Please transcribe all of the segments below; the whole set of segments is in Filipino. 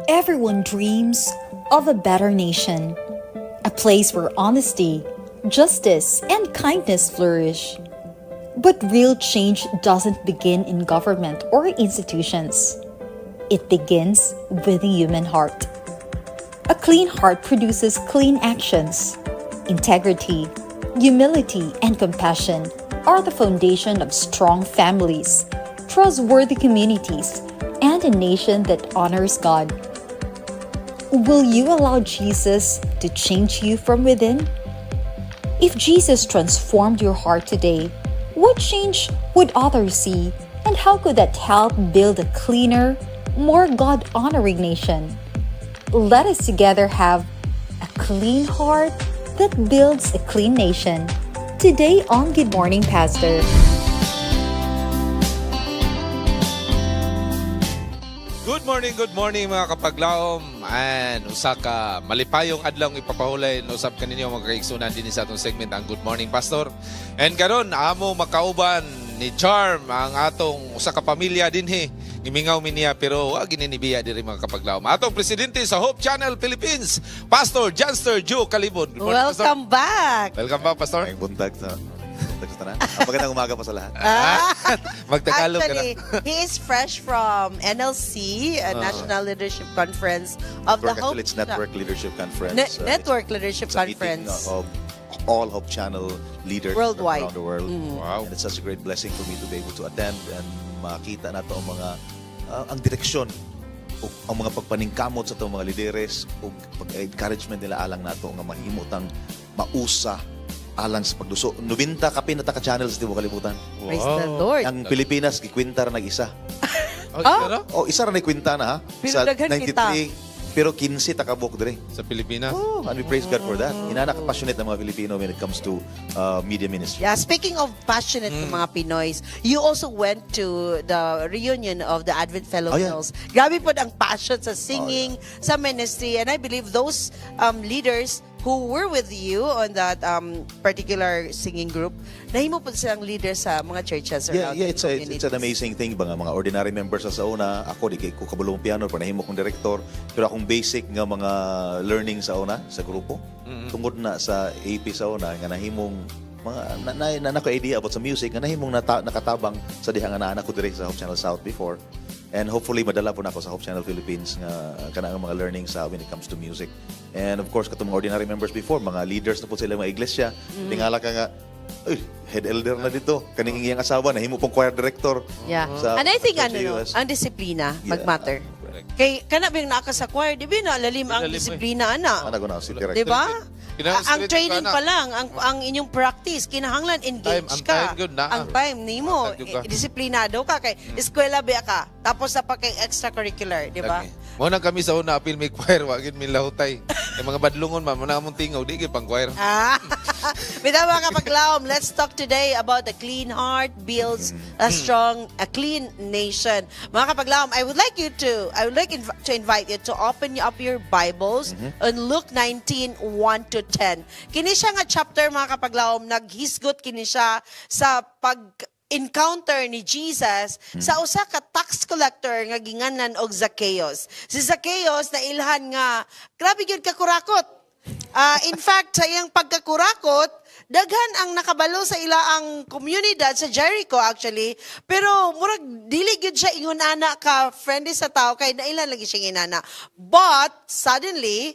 Everyone dreams of a better nation, a place where honesty, justice, and kindness flourish. But real change doesn't begin in government or institutions. It begins with the human heart. A clean heart produces clean actions. Integrity, humility, and compassion are the foundation of strong families, trustworthy communities, and a nation that honors God. Will you allow Jesus to change you from within? If Jesus transformed your heart today, what change would others see, and how could that help build a cleaner, more God-honoring nation? Let us together have a clean heart that builds a clean nation. Today on Good Morning, Pastor. Good morning mga kapaglaom. And usa ka malipayong adlaw ipapahulay no usab kaninyo mga kaigsunan dinhi sa atong segment ang Good Morning Pastor. And karon amo makauban ni Charm ang atong usa ka pamilya dinhi. Gimingaw mi niya pero wa gininibiya diri mga kapaglaom. Atong presidente sa Hope Channel Philippines, Pastor Janster Joe Calibon. Good morning, Welcome back! Welcome back, Pastor. May buntag sa tanan. Magandang umaga po sa lahat. Magtagalog ka na. Actually, he is fresh from NLC, National Leadership Conference of the Hope. Actually, it's Network Leadership Conference. Network Leadership it's a meeting Conference. of all Hope Channel leaders Worldwide. around the world. Wow. And it's such a great blessing for me to be able to attend and makita na to ang mga ang direksyon o ang mga pagpaningkamot sa itong mga lideres o pag-encouragement nila alang nato nga mahimutang mausa alang sa pagduso. 90 kapin na ka-channels, di mo kalimutan. Praise the Lord. Ang Pilipinas, gikwinta ra nag-isa. Oh, Isa ra na kwinta na ha. Pero Sa daghan kita. 93, pero 15 takabok dire. sa Pilipinas. Oh, and we praise God for that. Passionate ng mga Pilipino when it comes to media ministry. Yeah, speaking of passionate ng mga Pinoys, you also went to the reunion of the Advent Fellowships. Grabe po ang passion sa singing, sa ministry, and I believe those leaders who were with you on that particular singing group, nahimo po silang leader sa mga churches around the It's an amazing thing. Mga ordinary members sa una, ako di ko kabulong piano, pero nahimo kong director, pero akong basic nga mga learning sa una, sa grupo. Tungod na sa AP sa una, nga nahimong mga nako idea about sa music nga nahimong nakatabang sa diha nga naanak ko dire sa Hope Channel South before. And hopefully madala po na ako sa Hope Channel Philippines nga kanang mga learning sa when it comes to music. And of course katong mga ordinary members before, mga leaders na po sila mga iglesia. Tingala ka nga head elder na dito. Kaning iyang asawa nahimo pong choir director. Yeah. Sa And I think SJUS. ang disiplina Yeah. mag-matter. Kay kana bang naka sa choir, di ba na lalim ang Lalim, disiplina ana. Ano ko na si director. Di ba? Kinahanglan Ang straight training ka na. pa lang, ang inyong practice, kinahanglan engage Ang ka. time good na. Ang time nimo, Matag ka. disiplinado ka kay eskwela ba ka. Tapos sa kay extracurricular, di ba? Mo na kami sa una apil may choir, wa gid mi lahutay. Yung mga badlungon man mo na among tingaw di gid pang choir. Bitaw mga kapaglaom, let's talk today about a clean heart builds a strong, a clean nation. Mga kapaglaom, I would like to invite you to open up your Bibles on Luke 19:1 to 10. Kini siya nga chapter mga kapaglaom, naghisgot kini siya sa encounter ni Jesus sa usa ka tax collector nga ginganan og Zacchaeus. Si Zacchaeus na ilhan nga grabe gyud ka kurakot. In fact, sa iyang pagkakurakot, daghan ang nakabalo sa ilaang komunidad sa Jericho actually, pero murag dili gyud siya ingon ana ka friendly sa tao kay nailan lagi siya inana. But suddenly,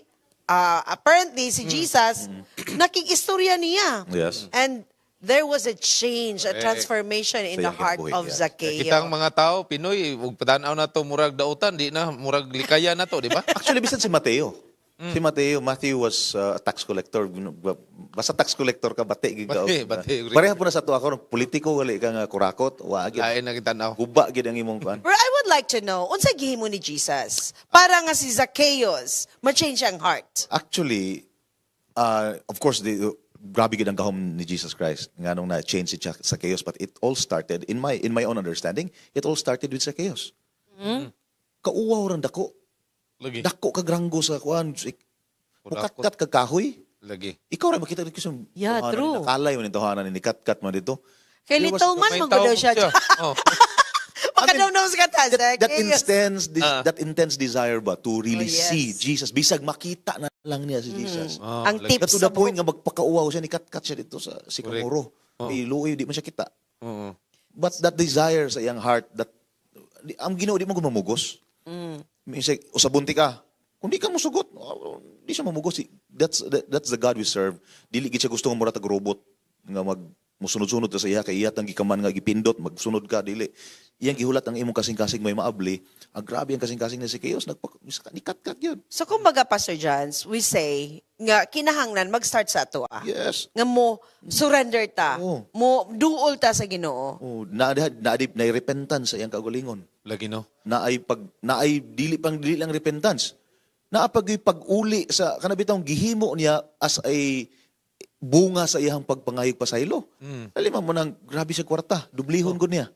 apparently si Jesus nakig-istorya niya. Yes. And there was a change, a transformation in the Sa heart iyang buhi, of yeah. Zacchaeus. Kitang mga tao Pinoy ug padanaw na to murag dautan di na murag likaya na to, di ba? Actually, bisan si Mateo. Si Matthew was a tax collector. Basta tax collector ka, bati. Bati. Pareha po na sa to ako, politiko, wali ka nga kurakot. Wagid. Lain na kitanaw. Guba, gid ang imong kuan. But I would like to know, unsa gihimo ni Jesus para nga si Zacchaeus ma-change ang heart? Actually, of course, grabe gid ang gahom ni Jesus Christ nga nung na-change si Zacchaeus, but it all started, in my own understanding, it all started with Zacchaeus. Kauwaw ran dako. Lagi. Dako ka granggo sa kuan. Mukat-kat ka kahoy. Lagi. Ikaw ra makita ko sa Yeah, true. Nakalay mo ni tahanan ni kat-kat mo dito. Kay There was- little man May mo daw tao siya. Oh. Makadaw-daw sa katas. That intense desire ba to really Oh, yes. see Jesus. Bisag makita na lang niya si Jesus. Ang like- tips To the point nga magpakauaw siya, nikat-kat siya dito sa Sikamoro. Iluoy, di man siya kita. Oo. But that desire sa iyang heart, ang Ginoo di mo gumamugos. Minsan, usabunti ka. Kung di ka musugot, di siya mamugos. That's the God we serve. Dili gid siya gusto nga mura tag robot nga musunod-sunod ka sa iya kay iya tang gikaman nga gipindot magsunod ka dili. Iyang gihulat ang imong kasing-kasing may maabli. Ang grabe ang kasing-kasing ni Zacchaeus nikat-kat yun. So kumbaga, Pastor Johns, we say, nga kinahanglan mag-start sa ato Yes. Nga mo surrender ta. Oo. Mo duol ta sa Ginoo. Oh, na repentance sa iyang kagalingon. Lagi no. Naay dili lang repentance. Naapag pag-uli sa kanabitang gihimo niya as a bunga sa iyang pagpangayog pasaylo. Dali man mo nang grabe siya kwarta, dublihon ko niya.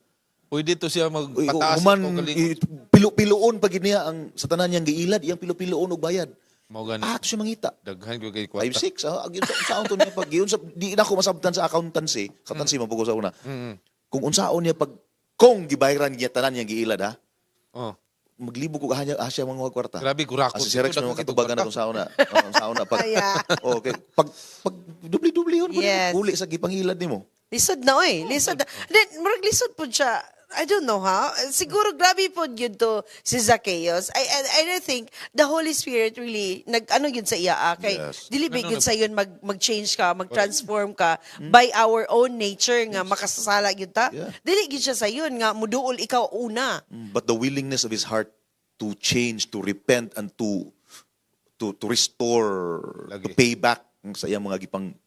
Pwede to siya magpataas Human ang kalingon. pilo-piloon pag niya ang sa tanan niyang giilad, iyang pilo-piloon og bayad. Mao gani. Siya mangita. Daghan ko kay kwarta. 5-6 agin sa to niya pag giyon sa di na ko masabtan sa accountancy man po ko sa una. Kung unsaon niya pag kung gibayaran niya tanan niyang giilad ha. Oh. Maglibo ko kanya asya mga kwarta. Grabe kurakot. Kasi si Rex Daghan mo kay katubagan kwarta. na sa una. Sa una pag Aya. okay, pag dubli-dubli yun Yes. uli sa gipangilad nimo. Lisod na, oy. Lisod na. Then, murag lisod po siya. I don't know how. Siguro grabe po yun to si Zacchaeus. I don't think the Holy Spirit really nag-ano yun sa iya. Kay Yes. dili ba yun sa yun mag-change ka, mag-transform ka by our own nature nga makasasala yun ta. Yeah. Dili yun siya sa yun nga muduol ikaw una. But the willingness of his heart to change, to repent, and to restore, to Lagi. pay back sa iyang mga gipang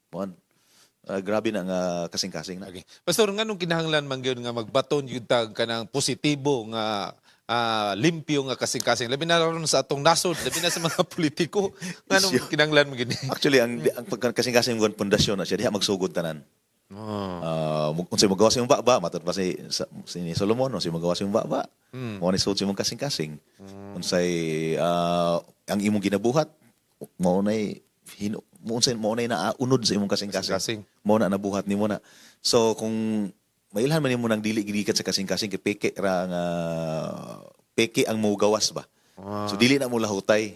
grabe na nga kasing-kasing na. Okay. Pastor, nganong kinahanglan man gyud nga magbaton yun tag kanang positibo nga limpyo nga kasing-kasing. Labi na ron sa atong nasod, labi na sa mga politiko. Nganong kinahanglan man gyud. Actually, ang kasing-kasing mga pundasyon na siya, diha magsugod tanan. Kung sa'yo magawa sa iyong baba, matod pa si Solomon, kung sa'yo magawa sa iyong baba, mo ni sugod sa iyong kasing-kasing. Kung sa'y ang imong ginabuhat, mo na'y mo na naunod sa imong kasing-kasing. Kasing-kasing. Mo na nabuhat nimo na. So kung mailhan man nimo nang dili gidikat sa kasing-kasing kay peke ang mo gawas ba. So dili na mo lahutay.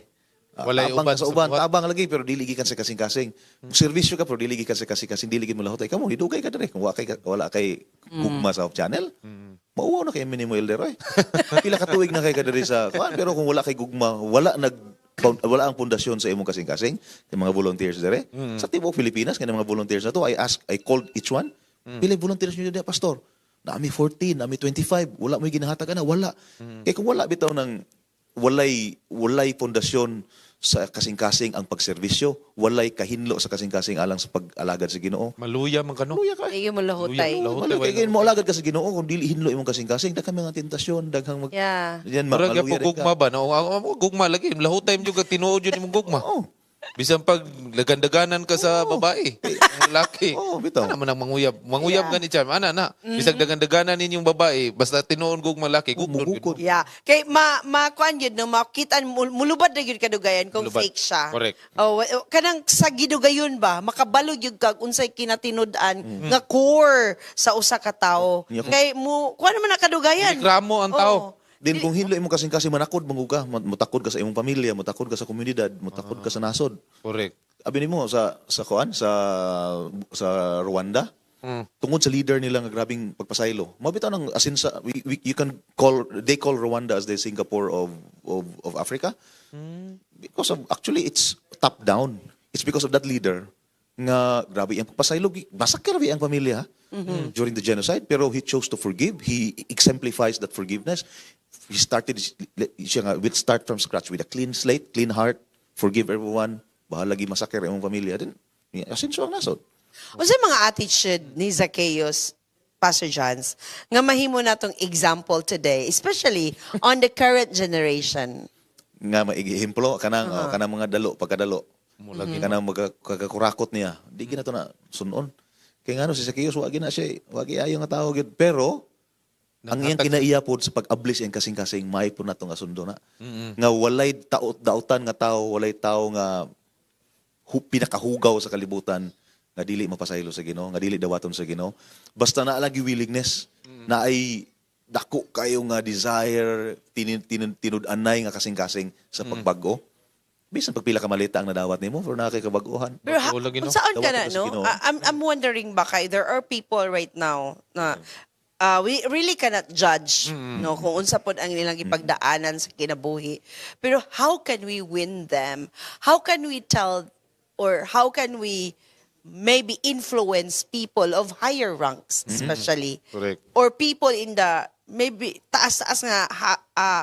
Walay Tabang uban sa sa uban, buhat. tabang lagi pero dili gikan sa kasing-kasing. Servisyo ka pero dili gikan sa kasing-kasing, dili gid mo lahutay. Kamo hidugay ka dire kung wala kay gugma sa channel. Mauwaw na kay Minimo Elderoy. Pila ka tuig na kay ka dire sa pero kung wala kay gugma, wala ang pundasyon sa imong kasing-kasing, yung mga volunteers dire. Sa tibuok Pilipinas, kaya mga volunteers na to, I called each one. Pila volunteers niyo dire, pastor? Naami 14, naami 25, wala mo ginahatagan na, wala. Kaya kung wala bitaw ng walay pundasyon sa kasing-kasing ang pagserbisyo, walay kahinlo sa kasing-kasing alang sa pag-alagad sa Ginoo. Maluya man kano. Luya ka. Ay mo lahutay. Luya. Walay kay mo alagad ka sa Ginoo kung dili hinlo imong kasing-kasing, daghang mga tentasyon, daghang Yeah. Yan, Murag maluya po rin ka. gugma ba? No, gugma lagi. Lahutay mo juga tinuod yun imong gugma. Oo. Bisan pag lagandaganan ka sa babae, ang lalaki. Oo, bitaw. Ana man ang manguyab. Manguyab Yeah. gani charm. Ana. Bisag dagandaganan ninyong babae, basta tinuod gugma laki, gugma. Mugukod. Yeah. Kay makuan yun, no, makita, mulubad na yun kadugayan kung Mulubad. fake siya. Correct. Kanang sa gidugayon ba, makabalog yun kag unsay kinatinud-an nga core sa usa ka tawo. Yeah. Kay kuha naman na kadugayan. Reklamo ang tao. Oo. Din kung hinlo imong kasing-kasing manakod manguga, mutakod ka sa imong pamilya, mutakod ka sa komunidad, mutakod ka sa nasod. Correct. Abi nimo sa kuan sa Rwanda, tungod sa leader nila nga grabing pagpasaylo. Mabitaw nang asin sa you can call they call Rwanda as the Singapore of Africa. Because of actually it's top down. It's because of that leader nga grabe ang pagpasaylo, masakir ang pamilya during the genocide, pero he chose to forgive. He exemplifies that forgiveness. He started siya nga with start from scratch with a clean slate, clean heart, forgive everyone. Bahala lagi masakir ang pamilya din. Asin siya ang nasod. Unsay mga attitude ni Zacchaeus, Pastor Johns, nga mahimo natong example today, especially on the current generation. Nga maigihemplo kanang mga dalo pagkadalo. Mulagi kanang magkakurakot niya. Di gina to na sunon. Kay ngano si Zacchaeus wagi na siya, wagi ayo nga tao gid. Pero ang iyang kinaiya pod sa pag-ablis ang kasing-kasing may po nato nga sundo na. Nga walay dautan nga tao, walay tao nga pinakahugaw sa kalibutan nga dili mapasaylo sa Ginoo, nga dili dawaton sa Ginoo. Basta na lagi willingness na ay dako kayo nga desire tinud-anay nga kasing-kasing sa pagbago. Bisan pagpila ka malita ang nadawat nimo for na kay kabaguhan. Pero Wala, Ginoo. kung saan ka Dawat na, ka sa no? Ginoo. I'm wondering baka there are people right now na we really cannot judge no kung unsa pod ang ilang ipagdaanan sa kinabuhi. Pero how can we win them? How can we tell or how can we maybe influence people of higher ranks especially Correct. or people in the maybe taas-taas nga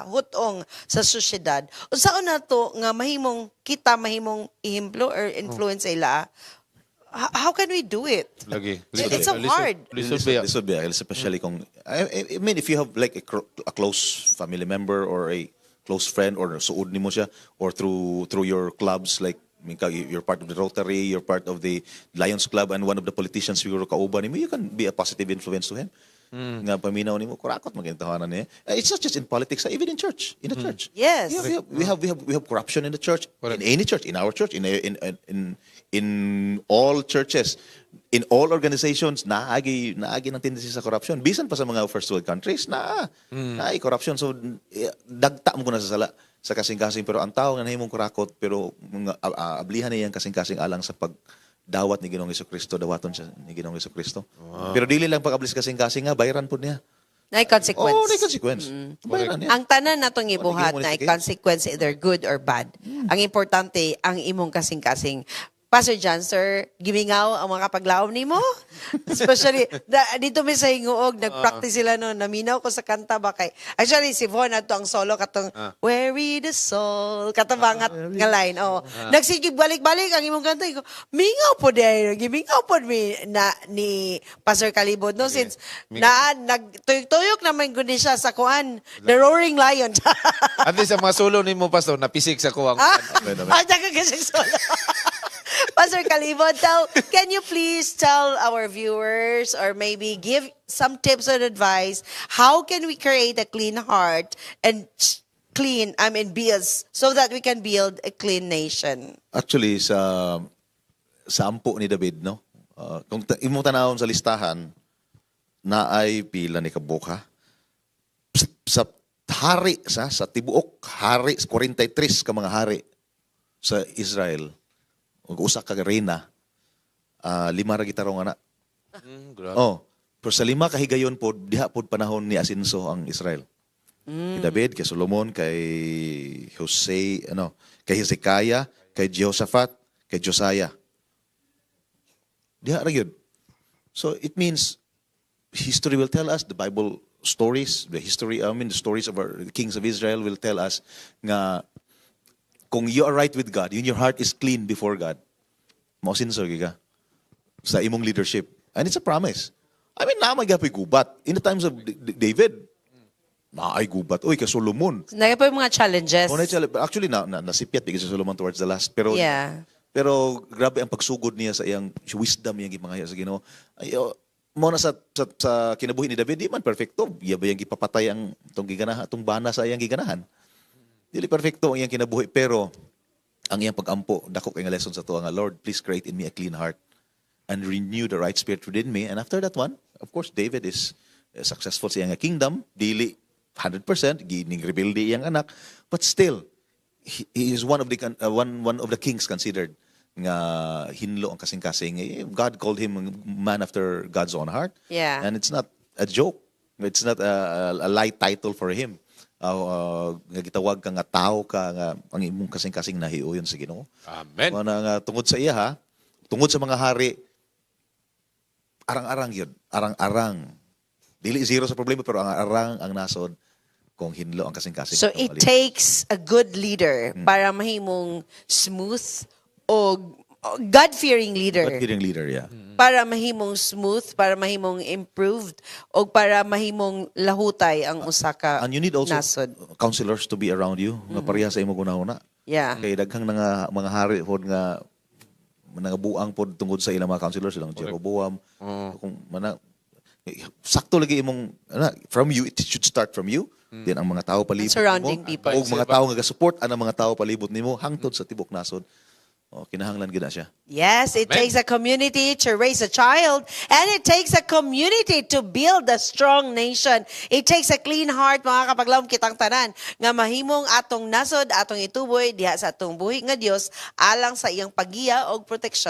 hutong sa sosyedad. Unsaon na to nga mahimong kita mahimong ihemplo or influence ila? How can we do it? Lagi. It's so hard. Lisod ba? This would be especially kung I mean if you have like a close family member or a close friend or suod nimo siya or through your clubs like you're part of the Rotary, you're part of the Lions Club and one of the politicians siguro kauban nimo, you can be a positive influence to him. Nga paminaw nimo kurakot magintahanan niya. It's not just in politics, even in church, in the church. Yes. We have corruption in the church, Correct. in any church, in our church, in all churches, in all organizations, naagi ng tendency sa corruption. Bisan pa sa mga first world countries, naay corruption. So dagta mo ko na sa sala sa kasing-kasing pero ang tao nga nahimong kurakot pero ablihan niya ang kasing-kasing alang sa pagdawat ni Ginoong Jesucristo, dawaton siya ni Ginoong Jesucristo. Pero dili lang pag-ablis kasing-kasing nga bayran pud niya. Na consequence. Oh, may consequence. Bayran niya. Ang tanan natong ibuhat Hindi mo na ni-sige. consequence either good or bad. Ang importante ang imong kasing-kasing. Pastor John, sir, gimingaw ang mga kapaglaom nimo. Especially dito mi sa Hinguog, nagpractice sila no, naminaw ko sa kanta ba kay. Actually si Von ato ang solo katong Weary the soul katabangat nga line. Oh. Nagsigig balik-balik ang imong kanta ko. Mingaw po day, gimingaw po mi na ni Pastor Kalibod no since nagtuyok-tuyok naman gud ni siya sa kuan, The Roaring Lion. At least ang mga solo ni mo, Pastor, napisik sa kuwang. Tsaka kasi solo. Pastor Kalibod, can you please tell our viewers or maybe give some tips and advice? How can we create a clean heart and build so that we can build a clean nation? Actually, sa ampo ni David, no? Kung imong tanawon sa listahan, na ay pila ni kabuka. Sa hari, sa tibuok, hari, 43 ka mga hari sa Israel. Ug usa ka reyna, 5 ra gitarong anak. Grabe. Oh, pero sa 5 kahigayon pod diha pod panahon ni asenso ang Israel. Kay David, kay Solomon, kay kay Hezekiah, kay Jehoshaphat, kay Josiah. Diha ra gyud. So it means history will tell us, the Bible stories, the stories of the kings of Israel will tell us nga kung you are right with God, your heart is clean before God, mausinsor ka sa imong leadership. And it's a promise. I mean, naamay gapoy gubat. In the times of David, naay gubat. Uy, kay Solomon. Nagay pa yung mga challenges. Actually, nasipyat because Solomon towards the last. Pero, Yeah. pero grabe ang pagsugod niya sa iyang wisdom, iyang gipangaya sa Ginoo. Mo na sa kinabuhi ni David, di man perfecto. Iya ba yung gipapatay ang itong bana sa iyang giganahan? Dili perfecto ang iyang kinabuhi, pero ang iyang pag-ampo, dako kay nga lesson sa tuwa nga, Lord, please create in me a clean heart and renew the right spirit within me. And after that one, of course, David is successful sa iyang kingdom, dili 100%, gining rebelde iyang anak, but still, he is one of the kings considered nga hinlo ang kasing-kasing. God called him a man after God's own heart. Yeah. And it's not a joke. It's not a light title for him. Nga gitawag ka nga tao ka nga ang imong kasing-kasing nahiuyon sa Ginoo. Amen. Nga nga tungod sa iya tungod sa mga hari, arang-arang yun. Arang-arang. Dili zero sa problema pero arang ang nasod kung hinlo ang kasing-kasing. So it takes a good leader para mahimong smooth o God-fearing leader. God-fearing leader, yeah. Para mahimong smooth, para mahimong improved, o para mahimong lahutay ang usa ka And you need also nasod. counselors to be around you nga pareha sa imong una-una. Yeah. Kay daghang mga hari pod nga nangabuang pod tungod sa ilang mga counselors, silang Jeroboam. Kung sakto lagi imong from you, it should start from you. Then ang mga tao palibot Surrounding nimo, people. o mga tao nga support ang mga tao palibot nimo hangtod sa tibok nasod. kinahanglan gid na siya. Yes, it Amen. takes a community to raise a child, and it takes a community to build a strong nation. It takes a clean heart, mga kapaglawom, kitang tanan, nga mahimong atong nasod, atong ituboy, diha sa atong buhi nga Dios alang sa iyang pagiya o proteksyon.